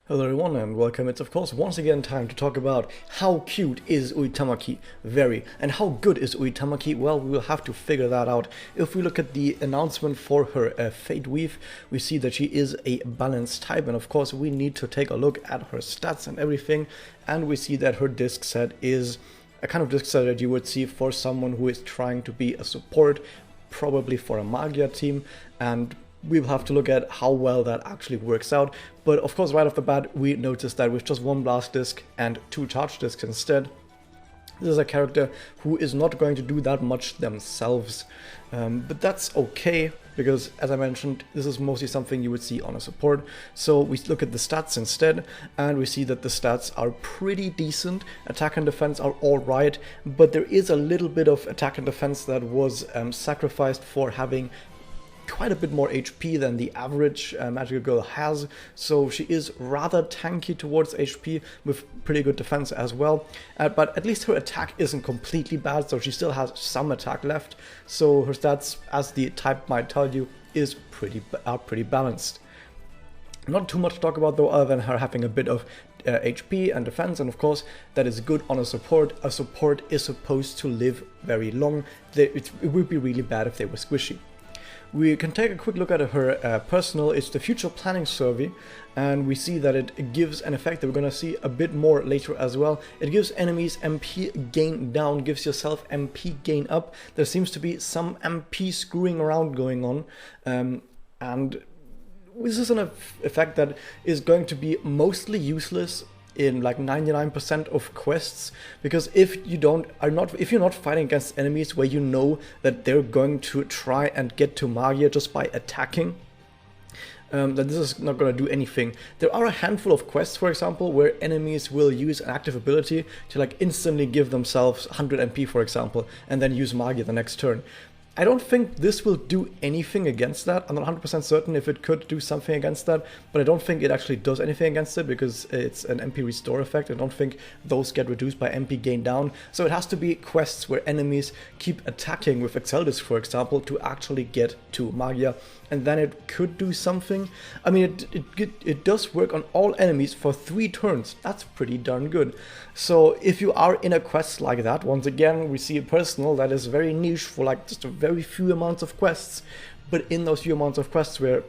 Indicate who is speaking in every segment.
Speaker 1: Hello everyone and welcome. It's of course once again time to talk about how cute is Tamaki, very, and how good is Tamaki. Well, we will have to figure that out. If we look at the announcement for her Fate Weave, we see that she is a balanced type, and of course we need to take a look at her stats and everything, and we see that her disc set is a kind of disc set that you would see for someone who is trying to be a support, probably for a Magia team, and we'll have to look at how well that actually works out. But of course, right off the bat, we notice that with just one blast disc and two charge discs instead, this is a character who is not going to do that much themselves. But that's okay, because as I mentioned, this is mostly something you would see on a support. So we look at the stats instead, and we see that the stats are pretty decent. Attack and defense are alright, but there is a little bit of attack and defense that was sacrificed for having quite a bit more HP than the average magical girl has, so she is rather tanky towards HP with pretty good defense as well, but at least her attack isn't completely bad, so she still has some attack left, so her stats, as the type might tell you, is are pretty balanced. Not too much to talk about though, other than her having a bit of HP and defense, and of course that is good on a support. A support is supposed to live very long. It would be really bad if they were squishy. We can take a quick look at her personal. It's the future planning survey, and we see that it gives an effect that we're going to see a bit more later as well. It gives enemies MP gain down, gives yourself MP gain up. There seems to be some MP screwing around going on, and this is an effect that is going to be mostly useless in like 99% of quests, because if you're not fighting against enemies where you know that they're going to try and get to Magia just by attacking, then this is not going to do anything. There are a handful of quests, for example, where enemies will use an active ability to like instantly give themselves 100 MP, for example, and then use Magia the next turn. I don't think this will do anything against that. I'm not 100% certain if it could do something against that, but I don't think it actually does anything against it because it's an MP restore effect. I don't think those get reduced by MP gain down. So it has to be quests where enemies keep attacking with Exceldis, for example, to actually get to Magia, and then it could do something. I mean, it does work on all enemies for 3 turns. That's pretty darn good. So if you are in a quest like that, once again, we see a personal that is very niche for like just a very few amounts of quests, but in those few amounts of quests where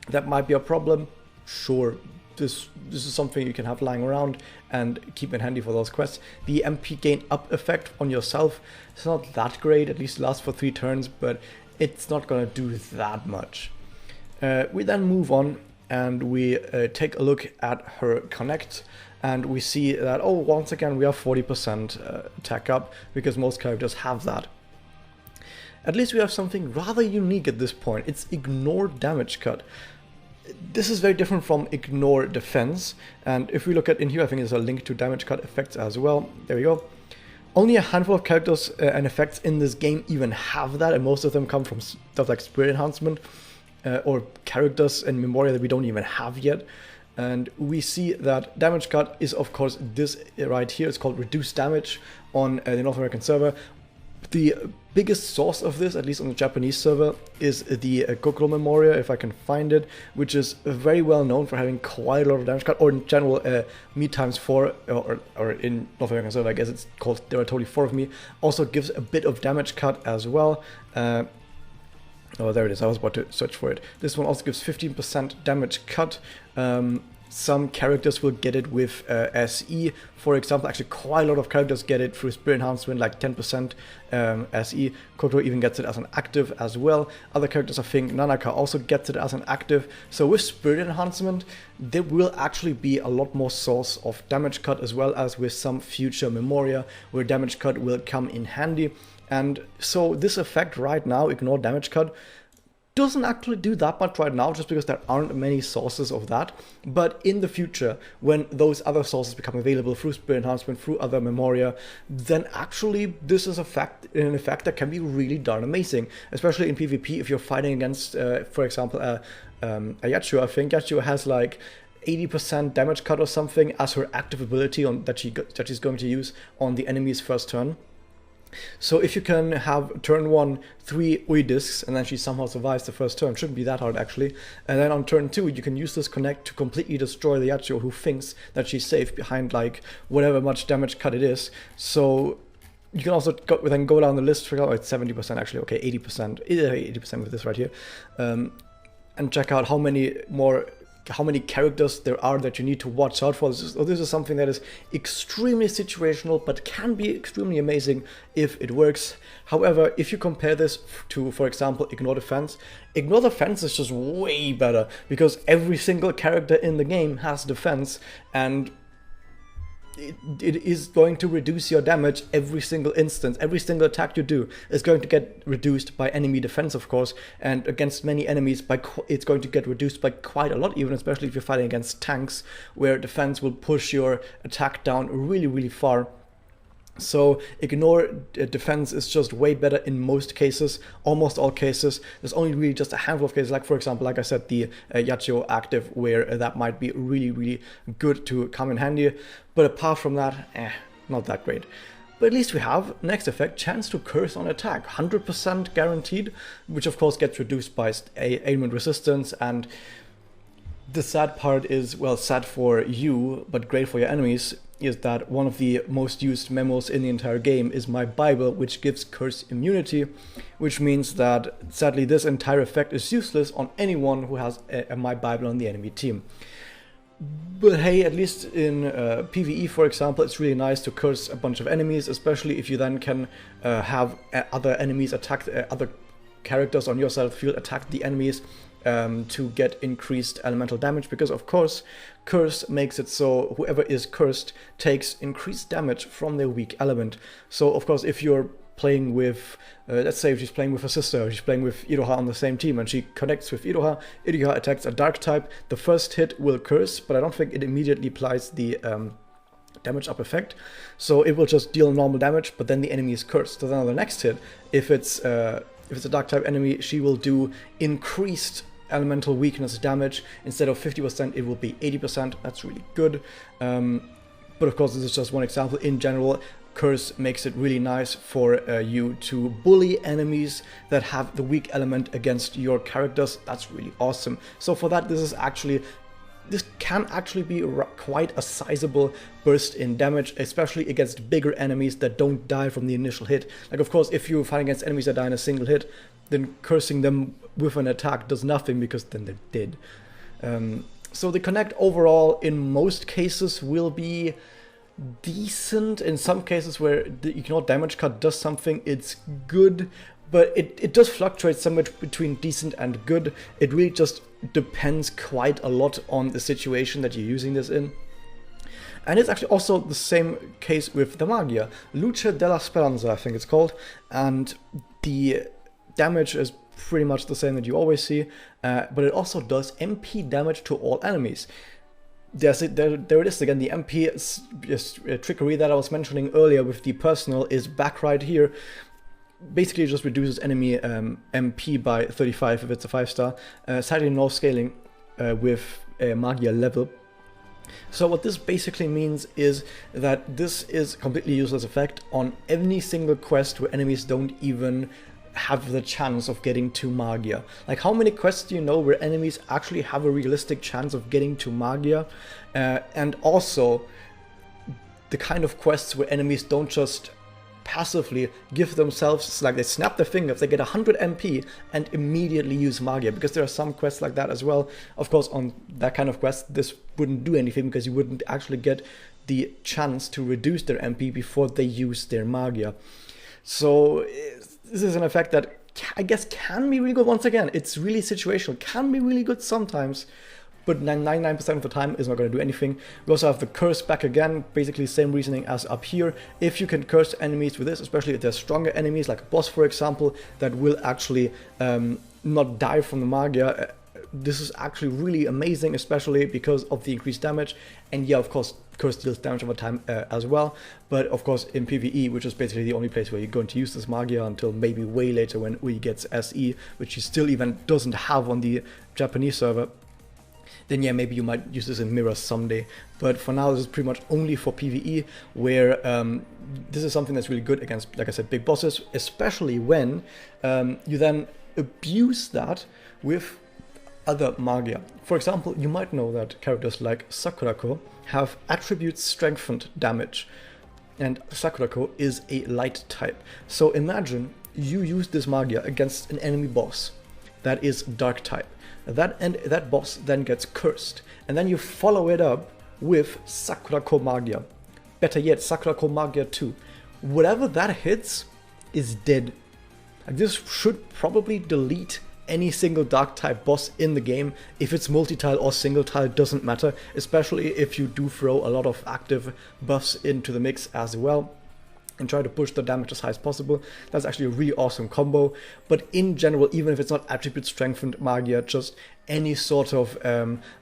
Speaker 1: that might be a problem, sure, this is something you can have lying around and keep in handy for those quests. The MP gain up effect on yourself is not that great, at least lasts for 3 turns, but it's not going to do that much. We then move on and we take a look at her connect, and we see that, oh, once again we have 40% attack up, because most characters have that. At least we have something rather unique at this point. It's ignore damage cut. This is very different from ignore defense, and if we look at in here, I think there's a link to damage cut effects as well. There we go. Only a handful of characters and effects in this game even have that, and most of them come from stuff like Spirit Enhancement or characters in Memoria that we don't even have yet. And we see that damage cut is, of course, this right here. It's called reduced damage on the North American server. The biggest source of this, at least on the Japanese server, is the Kokoro Memoria, if I can find it, which is very well known for having quite a lot of damage cut, or in general, me times 4, or in North American server, I guess it's called, there are totally 4 of me, also gives a bit of damage cut as well. Oh, there it is, I was about to search for it. This one also gives 15% damage cut. Some characters will get it with SE, for example. Actually, quite a lot of characters get it through Spirit Enhancement, like 10% SE. Kokoro even gets it as an active as well. Other characters, I think Nanaka also gets it as an active. So with Spirit Enhancement, there will actually be a lot more source of damage cut, as well as with some future Memoria, where damage cut will come in handy. And so this effect right now, ignore damage cut, doesn't actually do that much right now, just because there aren't many sources of that. But in the future, when those other sources become available through Spirit Enhancement, through other Memoria, then actually this is an effect that can be really darn amazing, especially in PvP if you're fighting against, for example, a Yachiro. I think Yachiro has like 80% damage cut or something as her active ability that she's going to use on the enemy's first turn. So if you can have turn 1 3 Ui discs and then she somehow survives the first turn, shouldn't be that hard actually. And then on turn 2 you can use this connect to completely destroy the Yachio who thinks that she's safe behind like whatever much damage cut it is. So you can also then go down the list, figure out it's 70% actually, okay, 80% with this right here, and check out how many characters there are that you need to watch out for. This is something that is extremely situational, but can be extremely amazing if it works. However, if you compare this to, for example, Ignore Defense is just way better, because every single character in the game has defense, and it is going to reduce your damage every single instance. Every single attack you do is going to get reduced by enemy defense, of course, and against many enemies it's going to get reduced by quite a lot, even especially if you're fighting against tanks, where defense will push your attack down really, really far. So Ignore Defense is just way better in most cases, almost all cases. There's only really just a handful of cases, like for example, like I said, the Yachio active, where that might be really, really good to come in handy. But apart from that, not that great. But at least we have, next effect, chance to curse on attack, 100% guaranteed, which of course gets reduced by ailment resistance. And the sad part is, well, sad for you, but great for your enemies, is that one of the most used memos in the entire game is My Bible, which gives curse immunity, which means that sadly this entire effect is useless on anyone who has a My Bible on the enemy team. But hey, at least in PvE, for example, it's really nice to curse a bunch of enemies, especially if you then can have other enemies attack other characters on your side of the field, attack the enemies to get increased elemental damage, because of course curse makes it so whoever is cursed takes increased damage from their weak element. So of course, if you're playing with, let's say if she's playing with her sister, or she's playing with Iroha on the same team, and she connects with Iroha attacks a dark type, the first hit will curse, but I don't think it immediately applies the damage up effect, so it will just deal normal damage, but then the enemy is cursed. So then on the next hit, if it's a dark type enemy, she will do increased elemental weakness damage. Instead of 50%, it will be 80%. That's really good. But of course, this is just one example. In general, curse makes it really nice for you to bully enemies that have the weak element against your characters. That's really awesome. So for that, this can actually be quite a sizable burst in damage, especially against bigger enemies that don't die from the initial hit. Like, of course, if you fight against enemies that die in a single hit, then cursing them with an attack does nothing, because then they're dead. So the connect overall in most cases will be decent. In some cases where the Ignore damage cut does something, it's good, but it does fluctuate so much between decent and good. It really just depends quite a lot on the situation that you're using this in. And it's actually also the same case with the Magia, Luce della Speranza, I think it's called, and the damage is pretty much the same that you always see, but it also does MP damage to all enemies. There it is again, the MP trickery that I was mentioning earlier with the personal is back right here. Basically, it just reduces enemy MP by 35 if it's a 5-star. Sadly, no scaling with Magia level. So what this basically means is that this is completely useless effect on any single quest where enemies don't even have the chance of getting to Magia. Like, how many quests do you know where enemies actually have a realistic chance of getting to Magia? And also, the kind of quests where enemies don't just passively give themselves, like they snap their fingers, they get 100 MP and immediately use Magia, because there are some quests like that as well. Of course, on that kind of quest, this wouldn't do anything, because you wouldn't actually get the chance to reduce their MP before they use their Magia. So this is an effect that I guess can be really good. Once again, it's really situational, can be really good sometimes, but 99% of the time is not going to do anything. We also have the curse back again, basically same reasoning as up here. If you can curse enemies with this, especially if they're stronger enemies, like a boss for example, that will actually not die from the Magia, this is actually really amazing, especially because of the increased damage. And yeah, of course, curse deals damage over time as well. But of course, in PvE, which is basically the only place where you're going to use this Magia until maybe way later when Ui gets SE, which he still even doesn't have on the Japanese server. then yeah, maybe you might use this in mirrors someday. But for now, this is pretty much only for PvE, where this is something that's really good against, like I said, big bosses, especially when you then abuse that with other Magia. For example, you might know that characters like Sakurako have attribute strengthened damage, and Sakurako is a light type. So imagine you use this Magia against an enemy boss that is dark type. That boss then gets cursed, and then you follow it up with Sakurako Magia. Better yet, Sakurako Magia 2. Whatever that hits is dead. Like, this should probably delete any single dark type boss in the game. If it's multi-tile or single tile, doesn't matter, especially if you do throw a lot of active buffs into the mix as well and try to push the damage as high as possible. That's actually a really awesome combo. But in general, even if it's not attribute strengthened Magia, just any sort of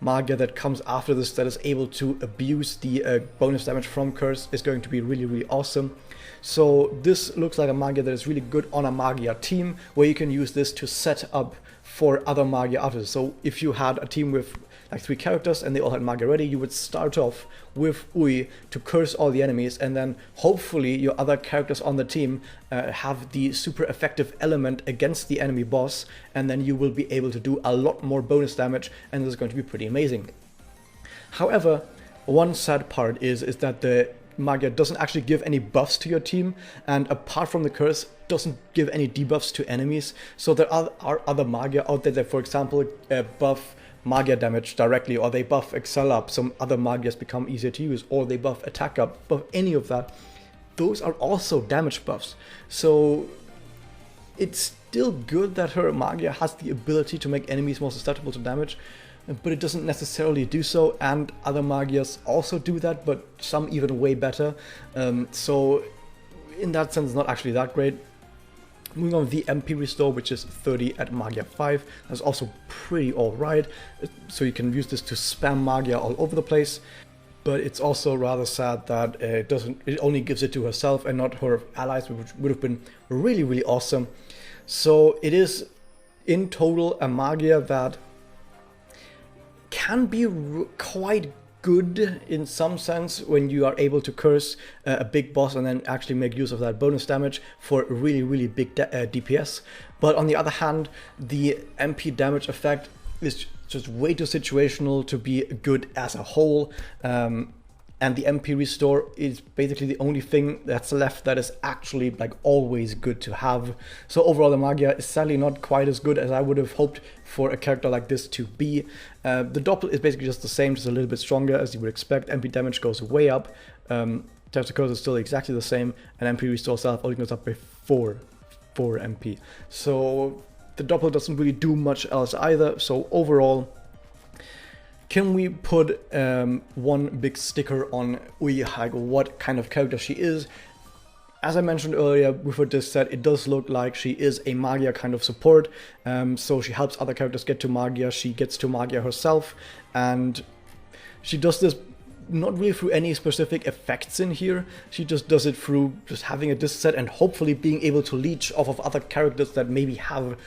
Speaker 1: Magia that comes after this that is able to abuse the bonus damage from curse is going to be really, really awesome. So this looks like a Magia that is really good on a Magia team, where you can use this to set up for other Magia after. So if you had a team with like 3 characters and they all had Magia ready, you would start off with Ui to curse all the enemies, and then hopefully your other characters on the team have the super effective element against the enemy boss, and then you will be able to do a lot more bonus damage, and this is going to be pretty amazing. However, one sad part is that the Magia doesn't actually give any buffs to your team, and apart from the curse, doesn't give any debuffs to enemies. So there are other Magia out there that, for example, buff Magia damage directly, or they buff Excel up, some other Magias become easier to use, or they buff attack up, buff any of that. Those are also damage buffs. So it's still good that her Magia has the ability to make enemies more susceptible to damage, but it doesn't necessarily do so, and other Magias also do that, but some even way better. So in that sense, it's not actually that great. Moving on with the MP restore, which is 30 at Magia 5. That's also pretty alright. So you can use this to spam Magia all over the place. But it's also rather sad that it only gives it to herself and not her allies, which would have been really, really awesome. So it is in total a Magia that can be quite good in some sense when you are able to curse a big boss and then actually make use of that bonus damage for really, really big DPS. But on the other hand, the MP damage effect is just way too situational to be good as a whole. And the MP restore is basically the only thing that's left that is actually like always good to have. So overall, the Magia is sadly not quite as good as I would have hoped for a character like this to be. The doppel is basically just the same, just a little bit stronger as you would expect. MP damage goes way up. Tactical curse is still exactly the same, and MP restore self only goes up by 4 MP. So the doppel doesn't really do much else either. So overall, can we put one big sticker on Ui, like what kind of character she is? As I mentioned earlier, with her disc set, it does look like she is a Magia kind of support. So she helps other characters get to Magia, she gets to Magia herself, and she does this not really through any specific effects in here. She just does it through just having a disc set and hopefully being able to leech off of other characters that maybe have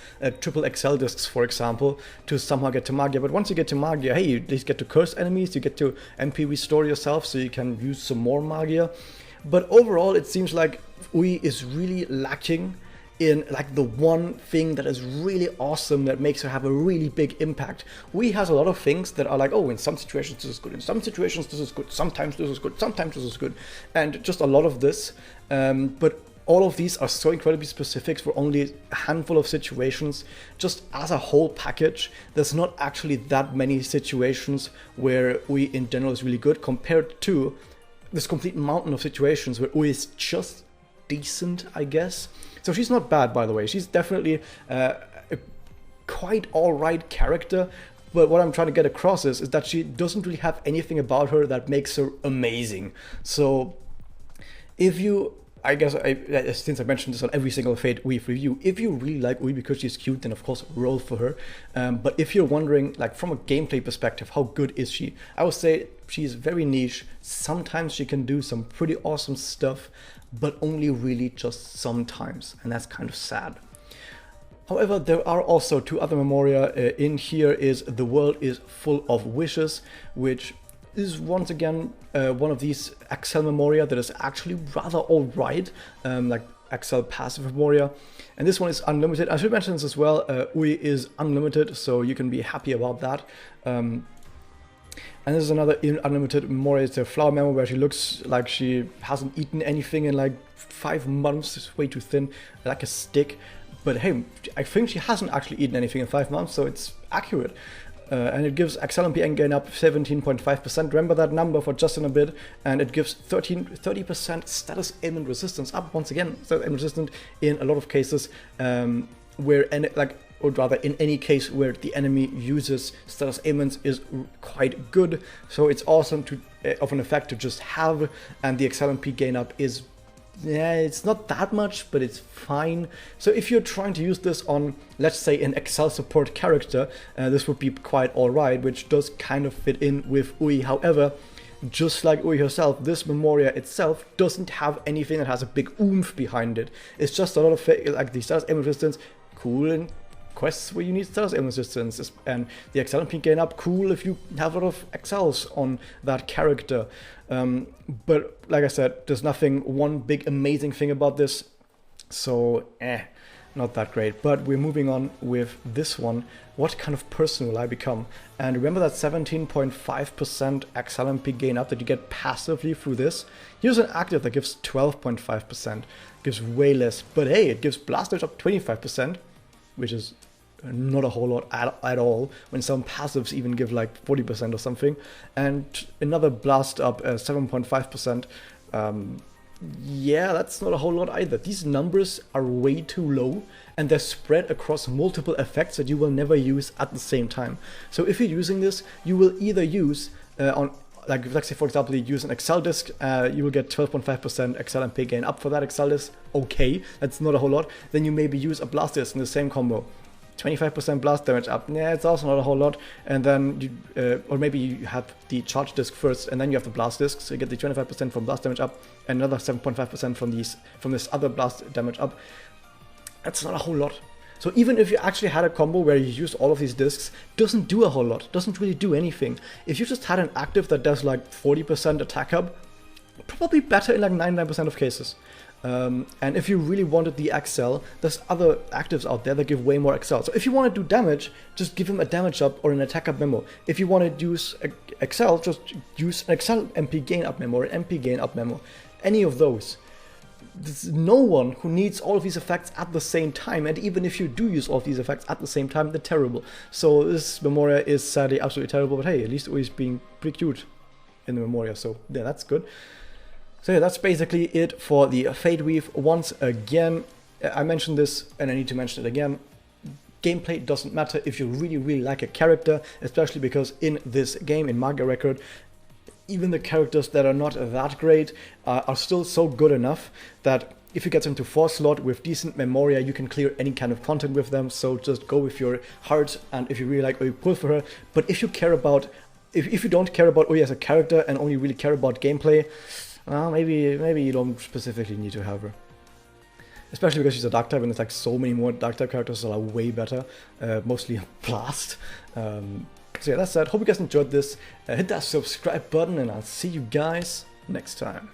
Speaker 1: triple XL discs, for example, to somehow get to Magia. But once you get to Magia, hey, you just get to curse enemies, you get to MP restore yourself so you can use some more Magia. But overall, it seems like Ui is really lacking in like the one thing that is really awesome that makes her have a really big impact. Ui has a lot of things that are like, oh, in some situations this is good, in some situations this is good, sometimes this is good, sometimes this is good, and just a lot of this. But all of these are so incredibly specific for only a handful of situations. Just as a whole package, there's not actually that many situations where Ui in general is really good compared to this complete mountain of situations where Ui is just decent, I guess. So she's not bad, by the way. She's definitely a quite alright character, but what I'm trying to get across is that she doesn't really have anything about her that makes her amazing. So if you, I guess, since I mentioned this on every single Fate Ui review, if you really like Ui because she's cute, then of course roll for her. But if you're wondering, like from a gameplay perspective, how good is she? I would say she's very niche. Sometimes she can do some pretty awesome stuff, but only really just sometimes, and that's kind of sad. However, there are also two other memoria. In here is the world is full of wishes, which is once again one of these Excel memoria that is actually rather alright, like Excel passive memoria. And this one is unlimited. I should mention this as well. UI is unlimited, so you can be happy about that. And this is another unlimited memoria. It's a flower memo where she looks like she hasn't eaten anything in like 5 months. It's way too thin, like a stick. But hey, I think she hasn't actually eaten anything in 5 months, so it's accurate. And it gives XLMP gain up 17.5%. Remember that number for just in a bit. And it gives 30% status ailment resistance up. Once again, status ailment resistant in a lot of cases where, or rather in any case where the enemy uses status ailments is quite good. So it's awesome to of an effect to just have. And the XLMP gain up is, yeah, it's not that much, but it's fine. So if you're trying to use this on, let's say, an Excel support character, this would be quite alright, which does kind of fit in with UI. However, just like UI herself, this memoria itself doesn't have anything that has a big oomph behind it. It's just a lot of like the status ailment resistance, cool in quests where you need status ailment resistance, and the XLMP gain up, cool if you have a lot of Excels on that character. But like I said, there's nothing one big amazing thing about this, so not that great. But we're moving on with this one. What kind of person will I become? And remember that 17.5% XLMP gain up that you get passively through this? Here's an active that gives 12.5%, gives way less, but hey, it gives blast damage up 25%, which is not a whole lot at all, when some passives even give like 40% or something. And another blast up 7.5%. Yeah, that's not a whole lot either. These numbers are way too low, and they're spread across multiple effects that you will never use at the same time. So if you're using this, you will either use on, like, let's say for example, you use an Excel disk, you will get 12.5% XLMP gain up for that Excel disk. Okay, that's not a whole lot. Then you maybe use a blast disk in the same combo. 25% blast damage up, yeah, it's also not a whole lot. And then you, or maybe you have the charge disk first, and then you have the blast disk, so you get the 25% from blast damage up, and another 7.5% from this other blast damage up. That's not a whole lot. So even if you actually had a combo where you used all of these discs, doesn't do a whole lot, doesn't really do anything. If you just had an active that does like 40% attack up, probably better in like 99% of cases. And if you really wanted the XL, there's other actives out there that give way more XL. So if you want to do damage, just give him a damage up or an attack up memo. If you want to use XL, just use an XL MP gain up memo or an MP gain up memo. Any of those. There's no one who needs all of these effects at the same time, and even if you do use all of these effects at the same time, they're terrible. So this memoria is sadly absolutely terrible, but hey, at least always being pretty cute in the memoria, so yeah, that's good. So yeah, that's basically it for the Fade Weave. Once again, I mentioned this and I need to mention it again. Gameplay doesn't matter if you really like a character, especially because in this game, in Magia Record, even the characters that are not that great are still so good enough that if you get them to 4 slot with decent memoria, you can clear any kind of content with them. So just go with your heart, and if you really like Oi, pull for her. But if you care about, if you don't care about Oi as a character and only really care about gameplay, well, maybe you don't specifically need to have her. Especially because she's a dark type, and there's like so many more dark type characters that are way better, mostly Blast. So yeah, that's that. Hope you guys enjoyed this. Hit that subscribe button, and I'll see you guys next time.